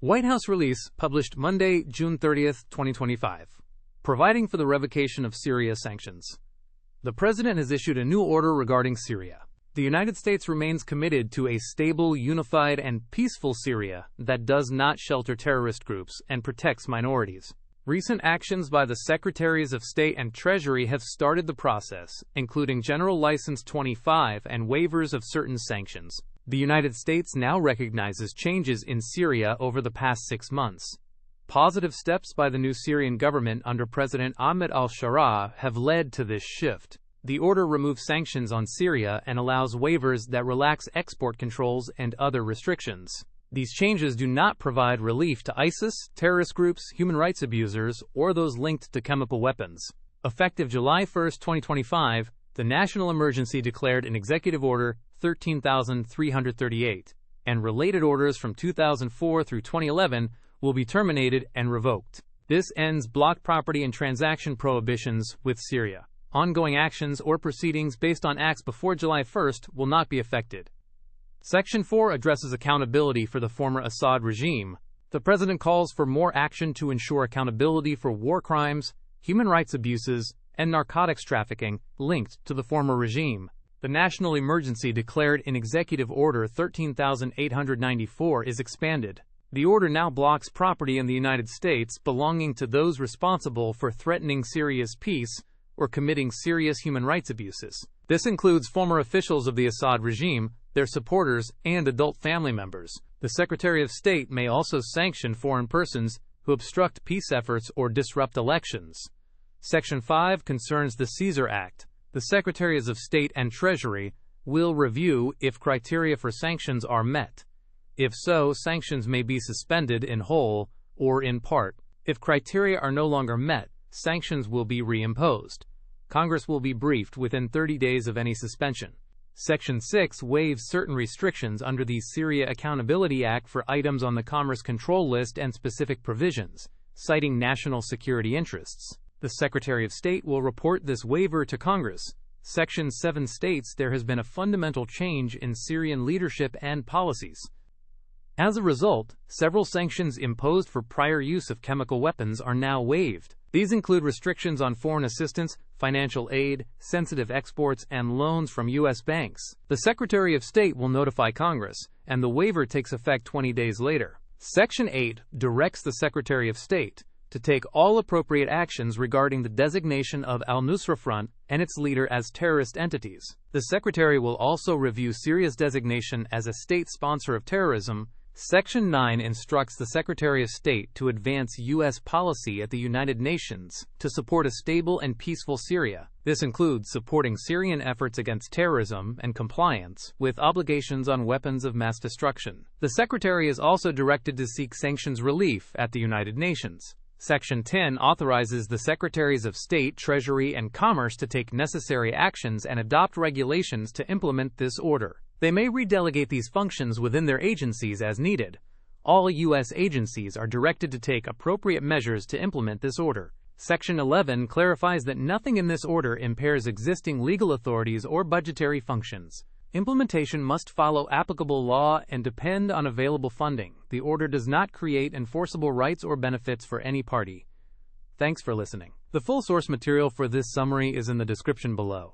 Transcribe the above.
White House release published Monday, June 30, 2025, providing for the revocation of Syria sanctions. The president has issued a new order regarding Syria. The United States remains committed to a stable, unified, and peaceful Syria that does not shelter terrorist groups and protects minorities. Recent actions by the Secretaries of State and Treasury have started the process, including General License 25 and waivers of certain sanctions. The United States now recognizes changes in Syria over the past 6 months. Positive steps by the new Syrian government under President Ahmed al-Sharaa have led to this shift. The order removes sanctions on Syria and allows waivers that relax export controls and other restrictions. These changes do not provide relief to ISIS, terrorist groups, human rights abusers, or those linked to chemical weapons. Effective July 1, 2025, the national emergency declared an Executive Order 13,338, and related orders from 2004 through 2011 will be terminated and revoked. This ends block property and transaction prohibitions with Syria. Ongoing actions or proceedings based on acts before July 1 will not be affected. Section 4 addresses accountability for the former Assad regime. The president calls for more action to ensure accountability for war crimes, human rights abuses, and narcotics trafficking linked to the former regime. The national emergency declared in Executive Order 13,894 is expanded. The order now blocks property in the United States belonging to those responsible for threatening Syria's peace or committing serious human rights abuses. This includes former officials of the Assad regime, their supporters, and adult family members. The Secretary of State may also sanction foreign persons who obstruct peace efforts or disrupt elections. Section 5 concerns the Caesar Act. The Secretaries of State and Treasury will review if criteria for sanctions are met. If so, sanctions may be suspended in whole or in part. If criteria are no longer met, sanctions will be reimposed. Congress will be briefed within 30 days of any suspension. Section 6 waives certain restrictions under the Syria Accountability Act for items on the Commerce Control List and specific provisions, citing national security interests. The Secretary of State will report this waiver to Congress. Section 7 states there has been a fundamental change in Syrian leadership and policies. As a result, several sanctions imposed for prior use of chemical weapons are now waived. These include restrictions on foreign assistance, financial aid, sensitive exports, and loans from U.S. banks. The Secretary of State will notify Congress, and the waiver takes effect 20 days later. Section 8 directs the Secretary of State to take all appropriate actions regarding the designation of al-Nusra Front and its leader as terrorist entities. The Secretary will also review Syria's designation as a state sponsor of terrorism. Section 9 instructs the Secretary of State to advance U.S. policy at the United Nations to support a stable and peaceful Syria. This includes supporting Syrian efforts against terrorism and compliance with obligations on weapons of mass destruction. The Secretary is also directed to seek sanctions relief at the United Nations. Section 10 authorizes the Secretaries of State, Treasury, and Commerce to take necessary actions and adopt regulations to implement this order. They may redelegate these functions within their agencies as needed. All U.S. agencies are directed to take appropriate measures to implement this order. Section 11 clarifies that nothing in this order impairs existing legal authorities or budgetary functions. Implementation must follow applicable law and depend on available funding. The order does not create enforceable rights or benefits for any party. Thanks for listening. The full source material for this summary is in the description below.